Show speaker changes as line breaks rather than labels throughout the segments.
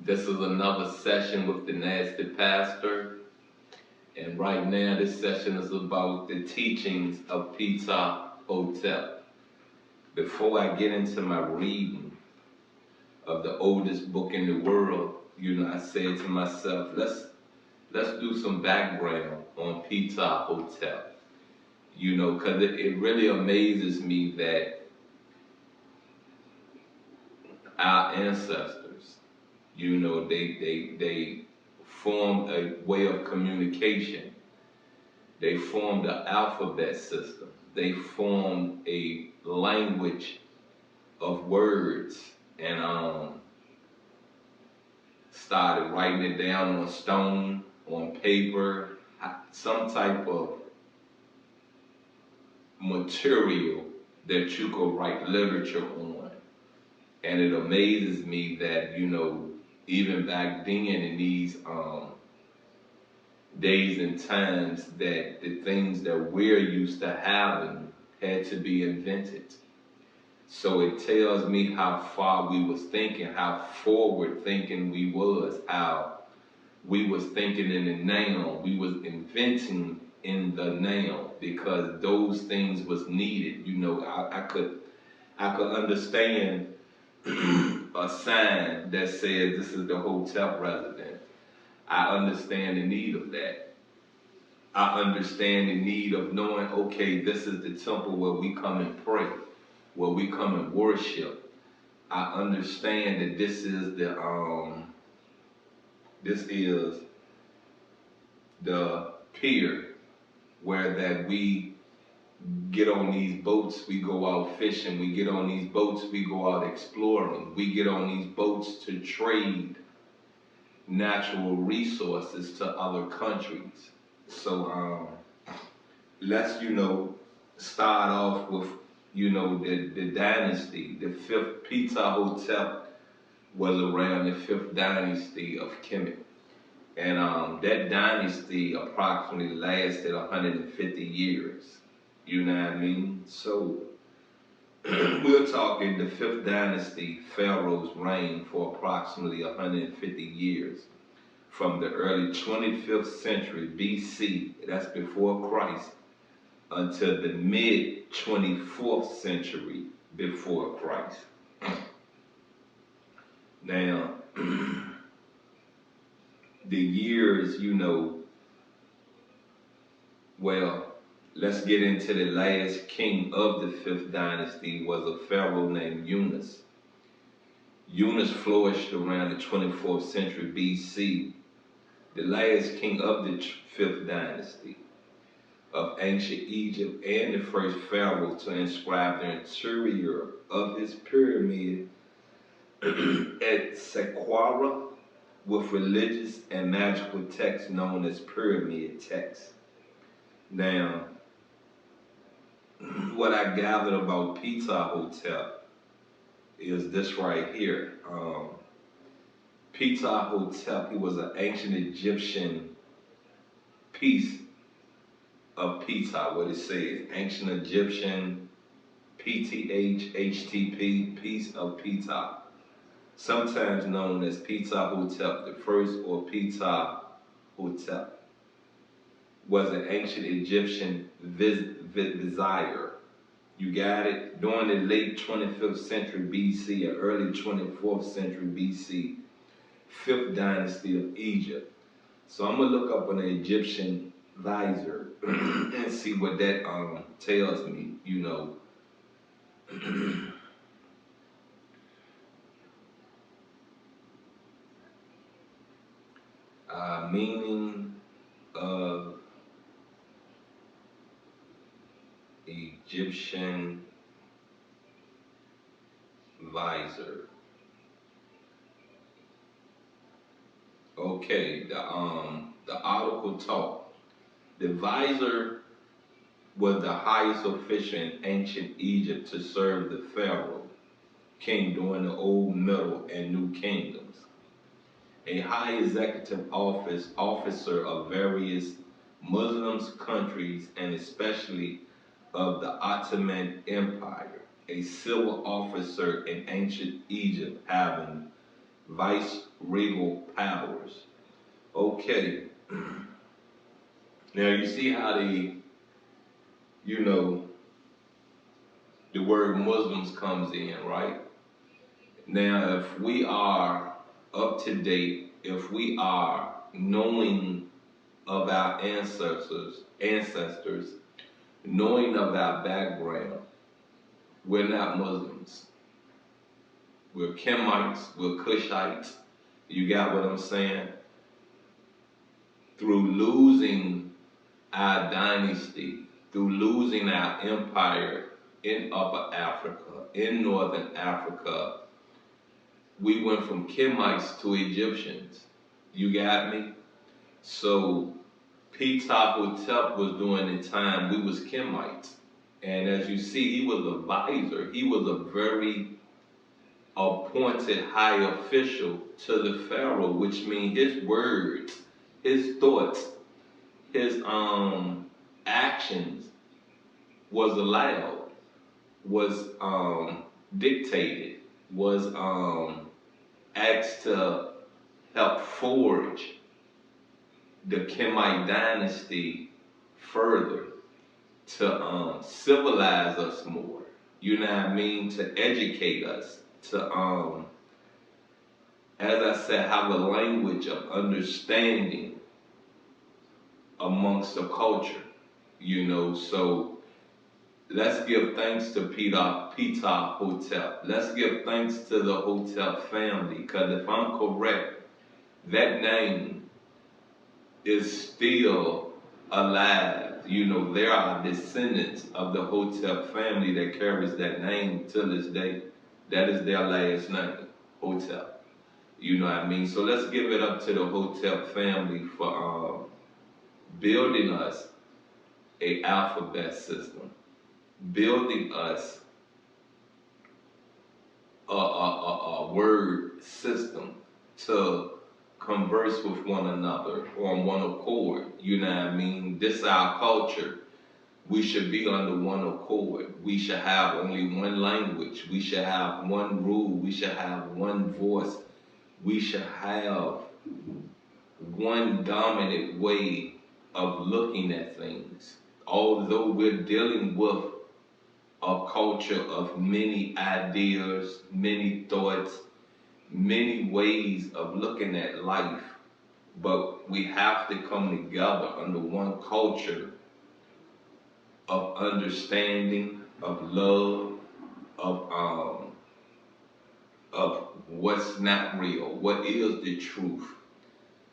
This is another session with the Nasty Pastor. And right now, this session is about the teachings of PtahHotep. Before I get into my reading of the oldest book in the world, I said to myself, let's do some background on PtahHotep. Because it really amazes me that our ancestors, they formed a way of communication. They formed an alphabet system. They formed a language of words and started writing it down on stone, on paper, some type of material that you could write literature on. And it amazes me that, even back then in these days and times, that the things that we're used to having had to be invented. So it tells me how far we was thinking, how forward thinking we was, how we was thinking in the now, we was inventing in the now, because those things was needed. I could understand a sign that says this is the Hotep residence. I understand the need of that. I understand the need of knowing, okay, this is the temple where we come and pray, where we come and worship. I understand that this is the pier where that we get on these boats, we go out fishing, we get on these boats, we go out exploring, we get on these boats to trade natural resources to other countries. So let's start off with the dynasty. The fifth PtahHotep was around the fifth dynasty of Kemet, and that dynasty approximately lasted 150 years. You know what I mean? So we're talking the fifth dynasty pharaohs reigned for approximately 150 years, from the early 25th century BC, that's before Christ, until the mid 24th century before Christ. Now, the years, let's get into the last king of the fifth dynasty was a pharaoh named Yunus. Yunus flourished around the 24th century BC. The last king of the fifth dynasty of ancient Egypt and the first pharaoh to inscribe the interior of his pyramid at Saqqara with religious and magical texts known as pyramid texts. Now, what I gathered about PtahHotep is this right here. PtahHotep, he was an ancient Egyptian piece of Ptah, what it says. Ancient Egyptian PTHHTP, piece of Ptah. Sometimes known as PtahHotep the first or PtahHotep. Was an ancient Egyptian vizier. You got it? During the late 25th century BC and early 24th century BC, 5th dynasty of Egypt. So I'm going to look up an Egyptian vizier and see what that tells me, meaning of Egyptian vizier. Okay, the article taught the vizier was the highest official in ancient Egypt to serve the pharaoh, king during the Old, Middle, and New Kingdoms. A high executive officer of various Muslim countries and especially of the Ottoman Empire, a civil officer in ancient Egypt having vice regal powers. Okay. Now you see how you know, the word Muslims comes in, right? Now, if we are up to date, if we are knowing of our ancestors, knowing of our background, we're not Muslims. We're Kemites, we're Cushites. You got what I'm saying? Through losing our dynasty, through losing our empire in Upper Africa, in Northern Africa, we went from Kemites to Egyptians. You got me? So PtahHotep was during the time we was Kemites. And as you see, he was a visor. He was a very appointed high official to the Pharaoh, which means his words, his thoughts, his actions was allowed, was dictated, was asked to help forge the Kemite dynasty further, to civilize us more, you know what I mean, to educate us, to as I said, have a language of understanding amongst the culture, you know. So let's give thanks to PtahHotep. Let's give thanks to the Hotep family, because if I'm correct, that name is still alive. You know, there are descendants of the Hotep family that carries that name to this day. That is their last name, Hotep. You know what I mean? So let's give it up to the Hotep family for building us a alphabet system, building us a word system to converse with one another on one accord. You know what I mean? This is our culture. We should be under one accord. We should have only one language. We should have one rule. We should have one voice. We should have one dominant way of looking at things. Although we're dealing with a culture of many ideas, many thoughts, many ways of looking at life, but we have to come together under one culture of understanding, of love, of what's not real, what is the truth,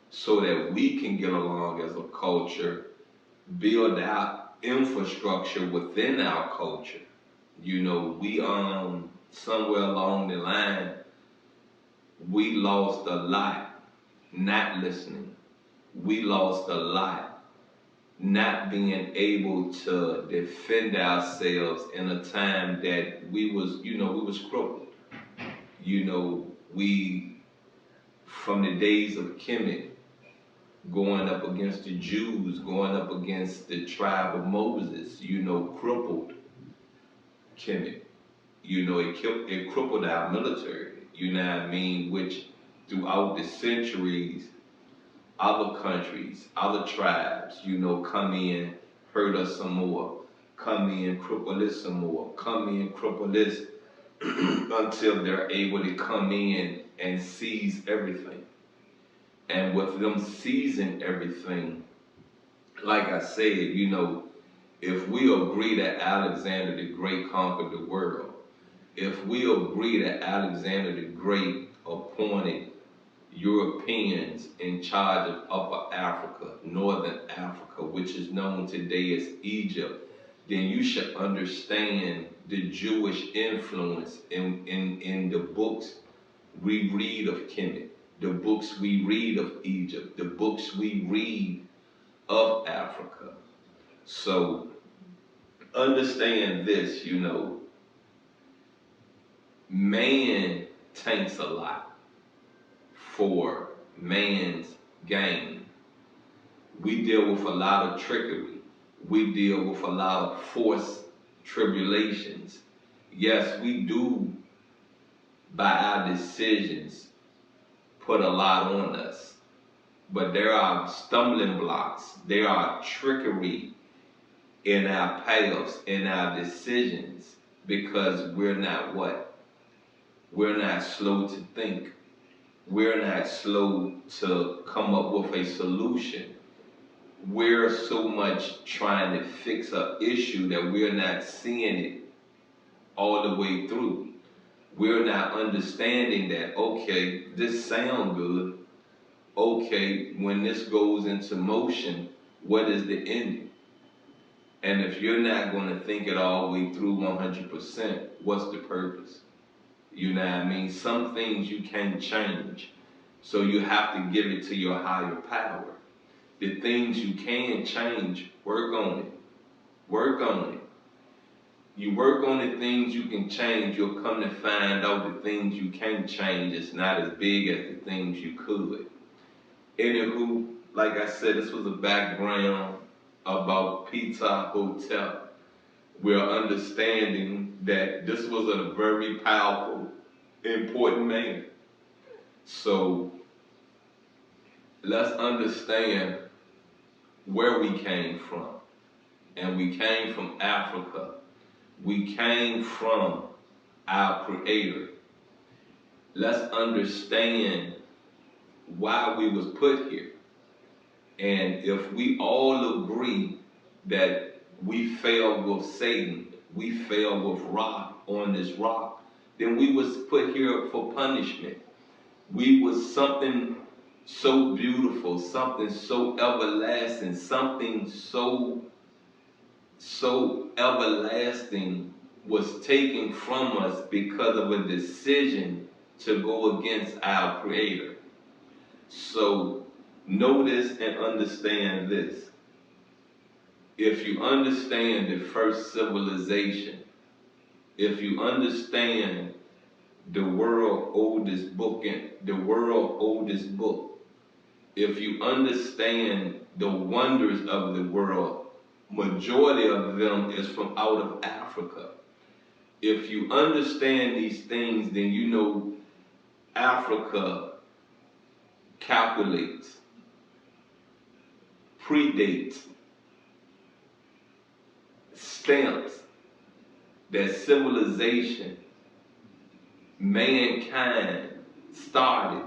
so that we can get along as a culture, build our infrastructure within our culture. You know, we somewhere along the line, we lost a lot not listening. We lost a lot not being able to defend ourselves in a time that we was crippled. You know, we, from the days of Kemet, going up against the Jews, going up against the tribe of Moses, you know, crippled Kemet. You know, it crippled our military, you know what I mean, which throughout the centuries, other countries, other tribes, you know, come in, hurt us some more, come in, cripple this some more, come in, cripple this, until they're able to come in and seize everything. And with them seizing everything, like I said, you know, if we agree that Alexander the Great conquered the world, if we agree that Alexander the Great appointed Europeans in charge of Upper Africa, Northern Africa, which is known today as Egypt, then you should understand the Jewish influence in the books we read of Kemet, the books we read of Egypt, the books we read of Africa. So understand this, you know, man takes a lot for man's gain. We deal with a lot of trickery. We deal with a lot of forced tribulations. Yes, we do, by our decisions, put a lot on us. But there are stumbling blocks. There are trickery in our paths, in our decisions, because we're not what? We're not slow to think. We're not slow to come up with a solution. We're so much trying to fix an issue that we're not seeing it all the way through. We're not understanding that, okay, this sounds good. Okay, when this goes into motion, what is the ending? And if you're not going to think it all the way through 100%, what's the purpose? You know what I mean? Some things you can't change. So you have to give it to your higher power. The things you can change, work on it. Work on it. You work on the things you can change, you'll come to find out the things you can't change is not as big as the things you could. Anywho, like I said, this was a background about PtahHotep. We're understanding that this was a very powerful, important man. So let's understand where we came from. And we came from Africa. We came from our Creator. Let's understand why we was put here. And if we all agree that we fell with Satan, we fell with rock on this rock, then we was put here for punishment. We was something so beautiful, something so everlasting, something so everlasting was taken from us because of a decision to go against our Creator. So notice and understand this. If you understand the first civilization, if you understand the world's oldest book, if you understand the wonders of the world, majority of them is from out of Africa. If you understand these things, then you know Africa calculates, predates, stamps that civilization, mankind started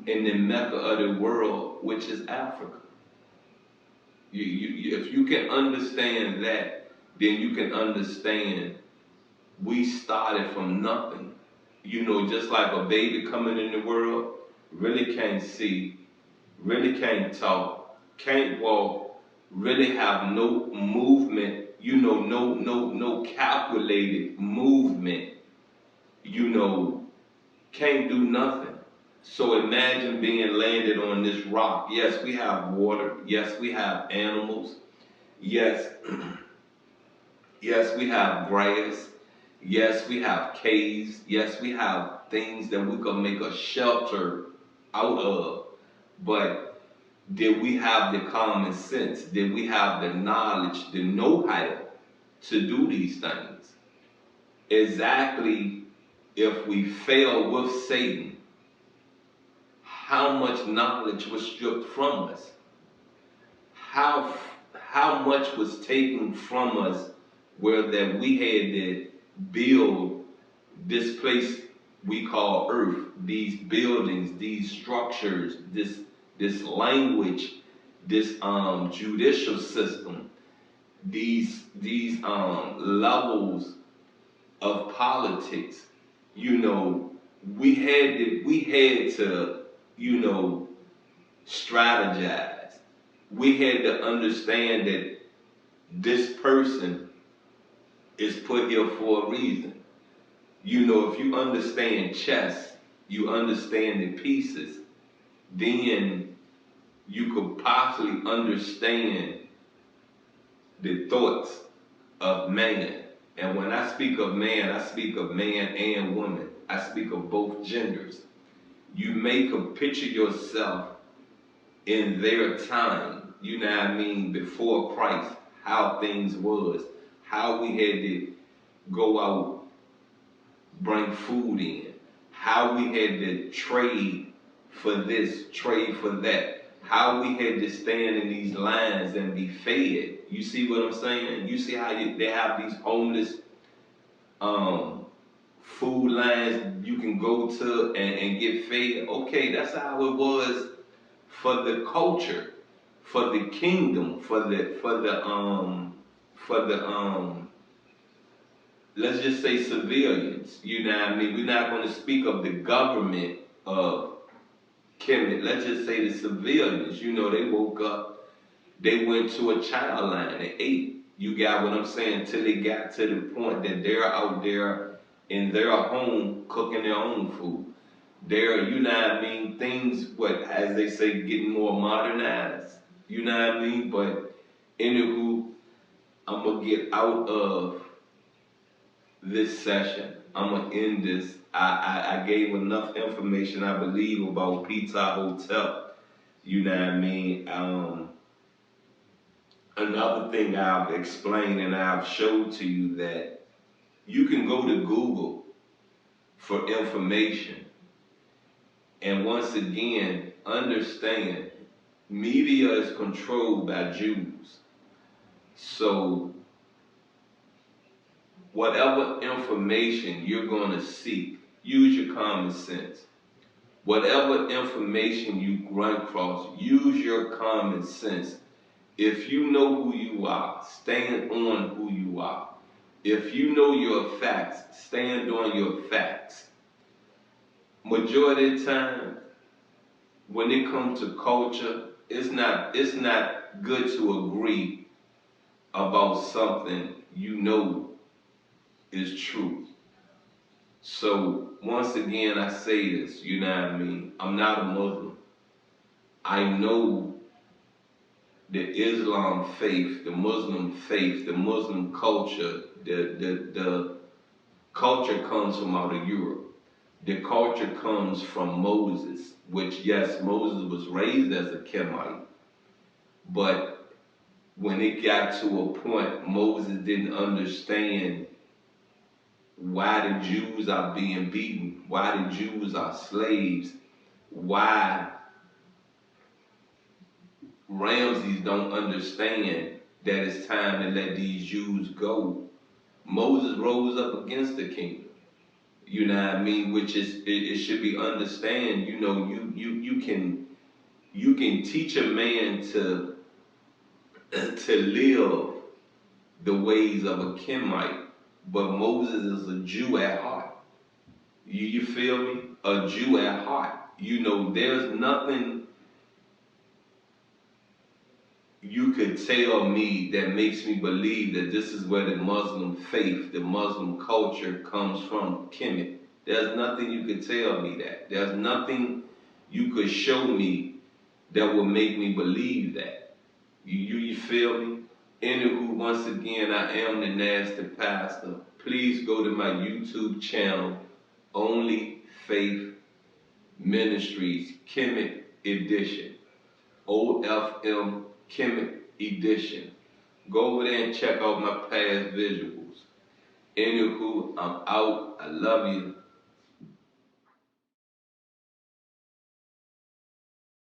in the Mecca of the world, which is Africa. If you can understand that, then you can understand we started from nothing. You know, just like a baby coming in the world, really can't see, really can't talk, can't walk, really have no movement, you know, no calculated movement, you know, can't do nothing. So imagine being landed on this rock. Yes, we have water. Yes, we have animals. Yes, yes, we have grass. Yes, we have caves. Yes, we have things that we can make a shelter out of. But did we have the common sense? Did we have the knowledge, the know-how to do these things? Exactly. If we fail with Satan, how much knowledge was stripped from us? How much was taken from us where that we had to build this place we call Earth, these buildings, these structures, this language, this judicial system, these levels of politics. You know, we had to, you know, strategize. We had to understand that this person is put here for a reason. You know, if you understand chess, you understand the pieces, then you could possibly understand the thoughts of man. And when I speak of man, I speak of man and woman. I speak of both genders. You make a picture yourself in their time, you know what I mean, before Christ, how things was, how we had to go out, bring food in, how we had to trade for this, trade for that. How we had to stand in these lines and be fed. You see what I'm saying? You see how they have these homeless food lines you can go to and get fed. Okay, that's how it was for the culture, for the kingdom, for the let's just say civilians. You know what I mean? We're not going to speak of the government of Kemet. Let's just say the civilians. You know, they woke up, they went to a child line and ate. You got what I'm saying? Till they got to the point that they're out there in their home cooking their own food. They're, you know what I mean, things, what, as they say, getting more modernized. You know what I mean? But anywho, I'm going to get out of this session. I'm going to end this. I gave enough information, I believe, about PtahHotep. You know what I mean? Another thing I've explained and I've showed to you that you can go to Google for information. And once again, understand, media is controlled by Jews. So whatever information you're going to seek, use your common sense. Whatever information you run across, use your common sense. If you know who you are, stand on who you are. If you know your facts, stand on your facts. Majority of the time, when it comes to culture, it's not good to agree about something you know is true. So once again, I say this, you know what I mean? I'm not a Muslim. I know the Islam faith, the Muslim faith, the Muslim culture, the culture comes from out of Europe. The culture comes from Moses, which, yes, Moses was raised as a Kemite, but when it got to a point, Moses didn't understand why the Jews are being beaten, why the Jews are slaves, why Ramses don't understand that it's time to let these Jews go. Moses rose up against the kingdom. You know what I mean? Which is, it should be understand, you know, you can teach a man to live the ways of a Kemite, but Moses is a Jew at heart. You feel me? A Jew at heart. You know, there's nothing you could tell me that makes me believe that this is where the Muslim faith, the Muslim culture comes from, Kemet. There's nothing you could tell me that. There's nothing you could show me that will make me believe that. You feel me? Anywho, once again, I am the Nasty Pastor. Please go to my YouTube channel, Only Faith Ministries, Kemet Edition. OFM Kemet Edition. Go over there and check out my past visuals. Anywho, I'm out. I love you.